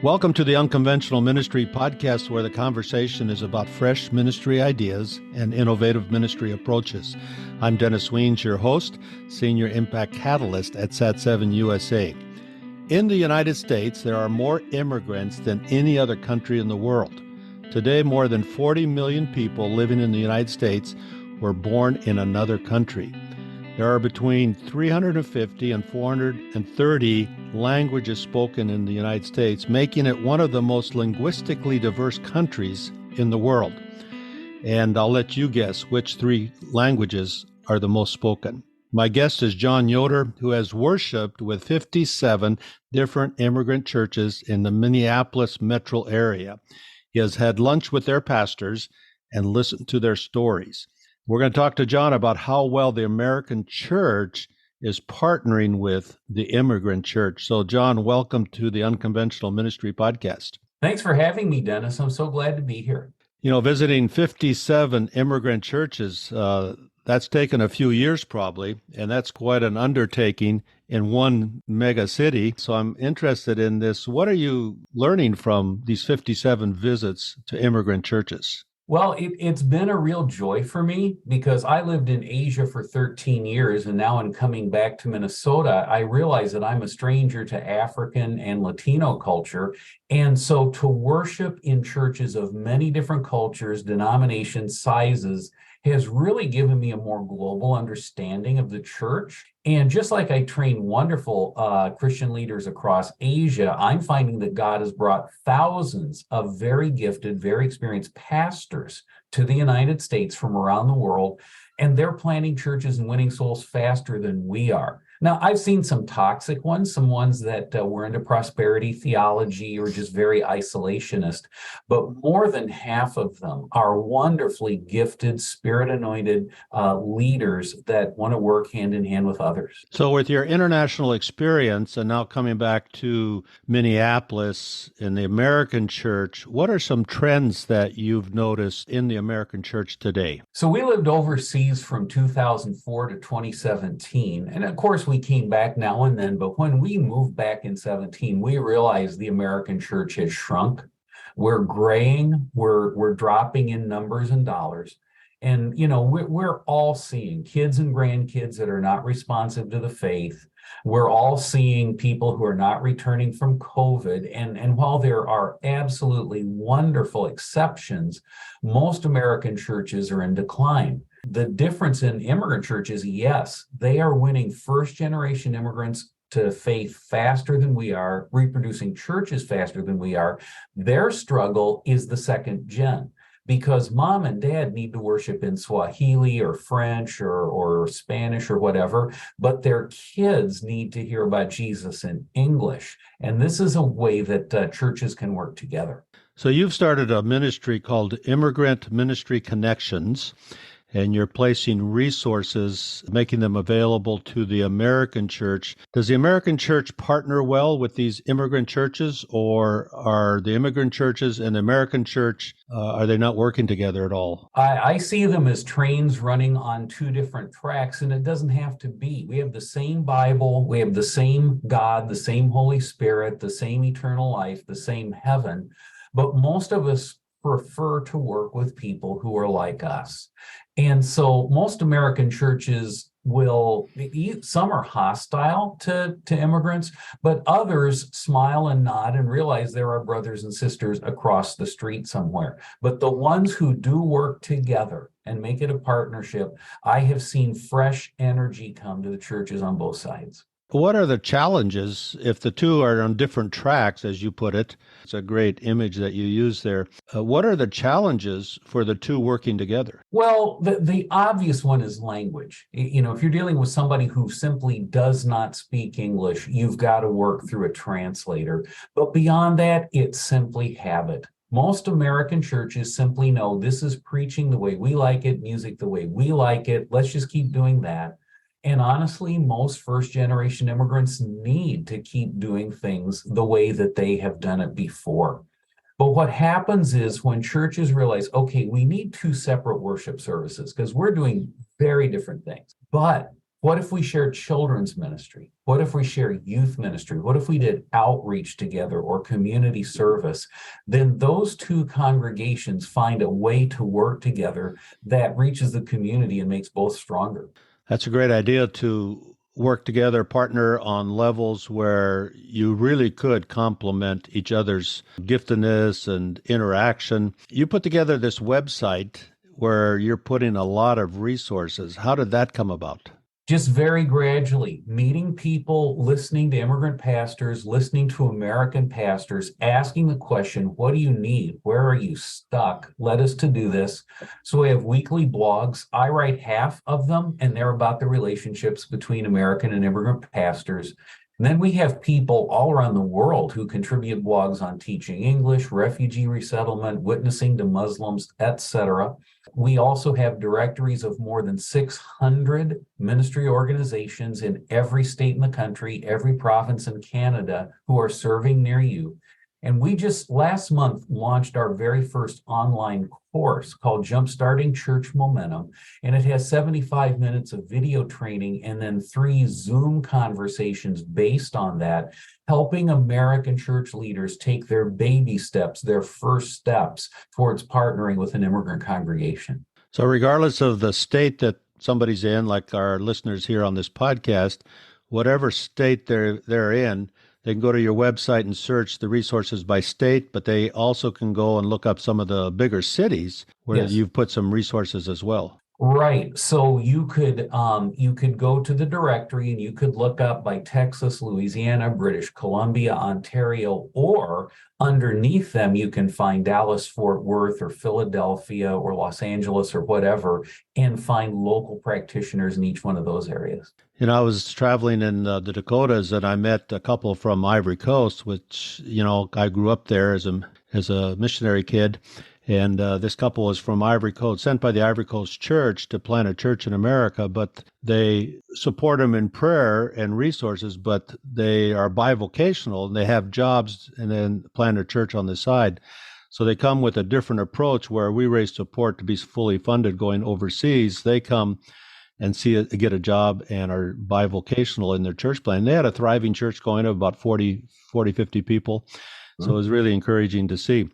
Welcome to the Unconventional Ministry Podcast, where the conversation is about fresh ministry ideas and innovative ministry approaches. I'm Dennis Weens, your host, Senior Impact Catalyst at Sat7 USA. In the United States, there are more immigrants than any other country in the world. Today, more than 40 million people living in the United States were born in another country. There are between 350 and 430 languages spoken in the United States, making it one of the most linguistically diverse countries in the world. And I'll let you guess which three languages are the most spoken. My guest is John Yoder, who has worshiped with 57 different immigrant churches in the Minneapolis metro area. He has had lunch with their pastors and listened to their stories. We're going to talk to John about how well the American church is partnering with the immigrant church. So, John, welcome to the Unconventional Ministry Podcast. Thanks for having me, Dennis. I'm so glad to be here. You know, visiting 57 immigrant churches, that's taken a few years probably, and that's quite an undertaking in one mega city. So I'm interested in this. What are you learning from these 57 visits to immigrant churches? Well, it's been a real joy for me because I lived in Asia for 13 years, and now in coming back to Minnesota, I realize that I'm a stranger to African and Latino culture. And so to worship in churches of many different cultures, denominations, sizes, has really given me a more global understanding of the church. And just like I train wonderful Christian leaders across Asia, I'm finding that God has brought thousands of very gifted, very experienced pastors to the United States from around the world, and they're planting churches and winning souls faster than we are. Now, I've seen some toxic ones, some ones that were into prosperity theology or just very isolationist, but more than half of them are wonderfully gifted, spirit-anointed leaders that want to work hand in hand with others. So with your international experience and now coming back to Minneapolis in the American church, what are some trends that you've noticed in the American church today? So we lived overseas from 2004 to 2017, and of course, we came back now and then, but when we moved back in 17, we realized the American church has shrunk. We're graying, we're dropping in numbers and dollars. And, you know, we're all seeing kids and grandkids that are not responsive to the faith. We're all seeing people who are not returning from COVID. And while there are absolutely wonderful exceptions, most American churches are in decline. The difference in immigrant churches, yes, they are winning first-generation immigrants to faith faster than we are, reproducing churches faster than we are. Their struggle is the second gen, because mom and dad need to worship in Swahili or French or Spanish or whatever, but their kids need to hear about Jesus in English. And this is a way that churches can work together. So you've started a ministry called Immigrant Ministry Connections, and you're placing resources, making them available to the American church. Does the American church partner well with these immigrant churches, or are the immigrant churches and the American church, are they not working together at all? I see them as trains running on two different tracks, and it doesn't have to be. We have the same Bible, we have the same God, the same Holy Spirit, the same eternal life, the same heaven, but most of us prefer to work with people who are like us. And so most American churches some are hostile to immigrants, but others smile and nod and realize there are brothers and sisters across the street somewhere. But the ones who do work together and make it a partnership, I have seen fresh energy come to the churches on both sides. What are the challenges if the two are on different tracks, as you put it? It's a great image that you use there. What are the challenges for the two working together? Well, the obvious one is language. You know, if you're dealing with somebody who simply does not speak English, you've got to work through a translator. But beyond that, it's simply habit. Most American churches simply know this is preaching the way we like it, music the way we like it. Let's just keep doing that. And honestly, most first-generation immigrants need to keep doing things the way that they have done it before. But what happens is when churches realize, okay, we need two separate worship services because we're doing very different things. But What if we shared children's ministry? What if we shared youth ministry? What if we did outreach together or community service? Then those two congregations find a way to work together that reaches the community and makes both stronger. That's a great idea to work together, partner on levels where you really could complement each other's giftedness and interaction. You put together this website where you're putting a lot of resources. How did that come about? Just very gradually meeting people, listening to immigrant pastors, listening to American pastors, asking the question, what do you need? Where are you stuck? Let us to do this. So we have weekly blogs. I write half of them, and they're about the relationships between American and immigrant pastors. And then we have people all around the world who contribute blogs on teaching English, refugee resettlement, witnessing to Muslims, etc. We also have directories of more than 600 ministry organizations in every state in the country, every province in Canada who are serving near you. And we just last month launched our very first online course called Jumpstarting Church Momentum. And it has 75 minutes of video training and then 3 Zoom conversations based on that, helping American church leaders take their baby steps, their first steps towards partnering with an immigrant congregation. So regardless of the state that somebody's in, like our listeners here on this podcast, whatever state they're in, they can go to your website and search the resources by state, but they also can go and look up some of the bigger cities where Yes. you've put some resources as well. Right. So you could go to the directory and you could look up by Texas, Louisiana, British Columbia, Ontario, or underneath them you can find Dallas, Fort Worth, or Philadelphia, or Los Angeles, or whatever, and find local practitioners in each one of those areas. You know, I was traveling in the Dakotas and I met a couple from Ivory Coast, which, you know, I grew up there as a missionary kid. And this couple was from Ivory Coast, sent by the Ivory Coast Church to plant a church in America, but they support them in prayer and resources, but they are bivocational and they have jobs and then plant a church on the side. So they come with a different approach where we raise support to be fully funded going overseas. They come and get a job and are bivocational in their church plan. They had a thriving church going of about 40, 50 people. So it was really encouraging to see.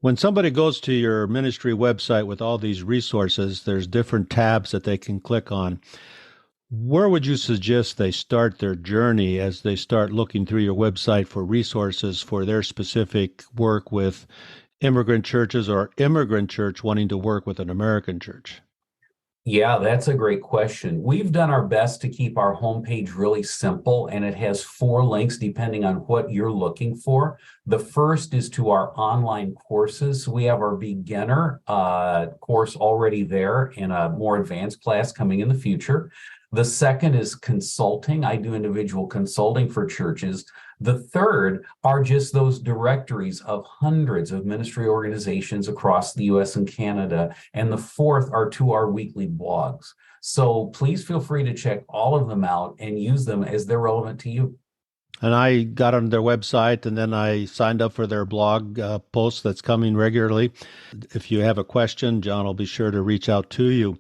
When somebody goes to your ministry website with all these resources, there's different tabs that they can click on. Where would you suggest they start their journey as they start looking through your website for resources for their specific work with immigrant churches or immigrant church wanting to work with an American church? Yeah, that's a great question. We've done our best to keep our homepage really simple, and it has 4 links depending on what you're looking for. The first is to our online courses. We have our beginner course already there and a more advanced class coming in the future. The second is consulting. I do individual consulting for churches. The third are just those directories of hundreds of ministry organizations across the US and Canada. And the fourth are to our weekly blogs. So please feel free to check all of them out and use them as they're relevant to you. And I got on their website and then I signed up for their blog post that's coming regularly. If you have a question, John will be sure to reach out to you.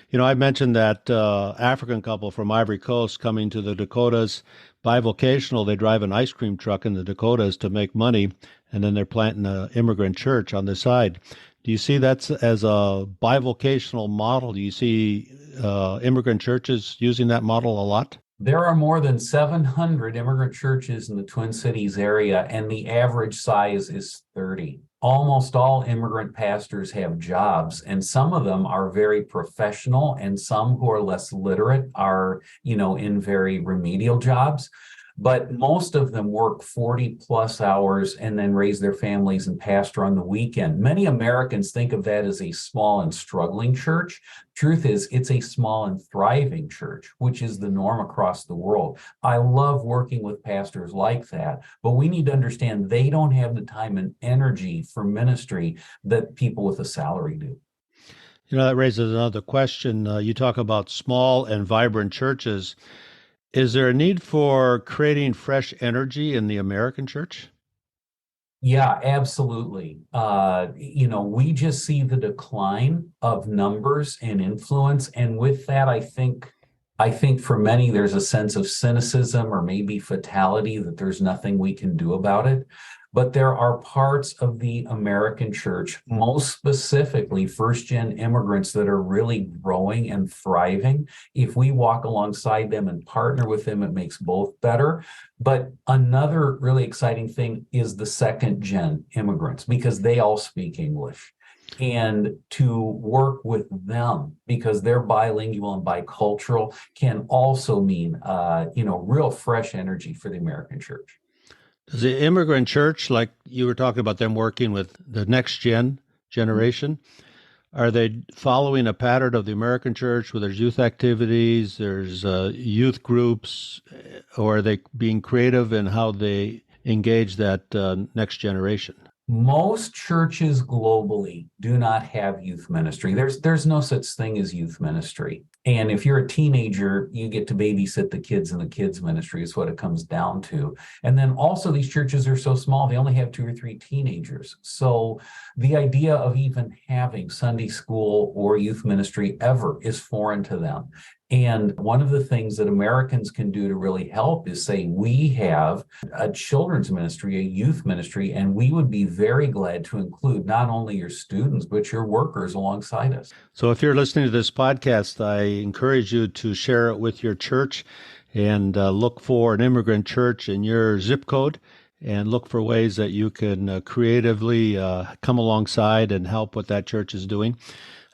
You know, I mentioned that African couple from Ivory Coast coming to the Dakotas, bivocational. They drive an ice cream truck in the Dakotas to make money, and then they're planting an immigrant church on the side. Do you see that as a bivocational model? Do you see immigrant churches using that model a lot? There are more than 700 immigrant churches in the Twin Cities area, and the average size is 30. Almost all immigrant pastors have jobs, and some of them are very professional, and some who are less literate are, in very remedial jobs. But most of them work 40 plus hours and then raise their families and pastor on the weekend. Many Americans think of that as a small and struggling church. Truth is, it's a small and thriving church, which is the norm across the world. I love working with pastors like that, but we need to understand they don't have the time and energy for ministry that people with a salary do. You know, that raises another question. You talk about small and vibrant churches. Is there a need for creating fresh energy in the American church? Yeah, absolutely. We just see the decline of numbers and influence. And with that, I think I think for many, there's a sense of cynicism or maybe fatality that there's nothing we can do about it. But there are parts of the American church, most specifically first-gen immigrants, that are really growing and thriving. If we walk alongside them and partner with them, it makes both better. But another really exciting thing is the second-gen immigrants, because they all speak English. And to work with them, because they're bilingual and bicultural, can also mean, real fresh energy for the American church. Does the immigrant church, like you were talking about them working with the next generation, are they following a pattern of the American church where there's youth activities, there's youth groups, or are they being creative in how they engage that next generation? Most churches globally do not have youth ministry. There's no such thing as youth ministry. And if you're a teenager, you get to babysit the kids in the kids ministry is what it comes down to. And then also these churches are so small, they only have 2 or 3 teenagers. So the idea of even having Sunday school or youth ministry ever is foreign to them. And one of the things that Americans can do to really help is say, we have a children's ministry, a youth ministry, and we would be very glad to include not only your students, but your workers alongside us. So if you're listening to this podcast, I encourage you to share it with your church and look for an immigrant church in your zip code and look for ways that you can creatively come alongside and help what that church is doing.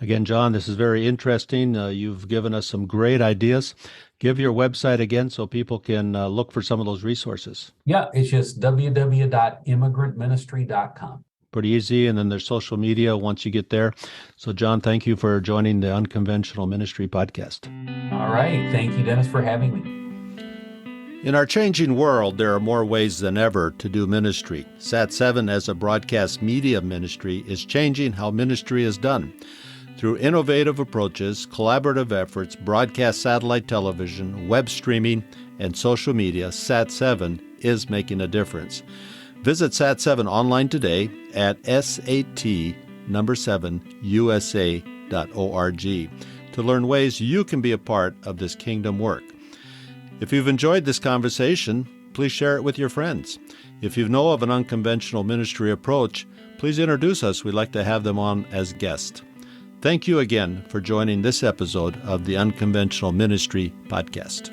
Again, John, this is very interesting. You've given us some great ideas. Give your website again so people can look for some of those resources. Yeah, it's just www.immigrantministry.com. Pretty easy, and then there's social media once you get there. So, John, thank you for joining the Unconventional Ministry Podcast. All right. Thank you, Dennis, for having me. In our changing world, there are more ways than ever to do ministry. Sat7 as a broadcast media ministry is changing how ministry is done. Through innovative approaches, collaborative efforts, broadcast satellite television, web streaming, and social media, Sat7 is making a difference. Visit Sat7 online today at sat7usa.org to learn ways you can be a part of this kingdom work. If you've enjoyed this conversation, please share it with your friends. If you know of an unconventional ministry approach, please introduce us. We'd like to have them on as guests. Thank you again for joining this episode of the Unconventional Ministry Podcast.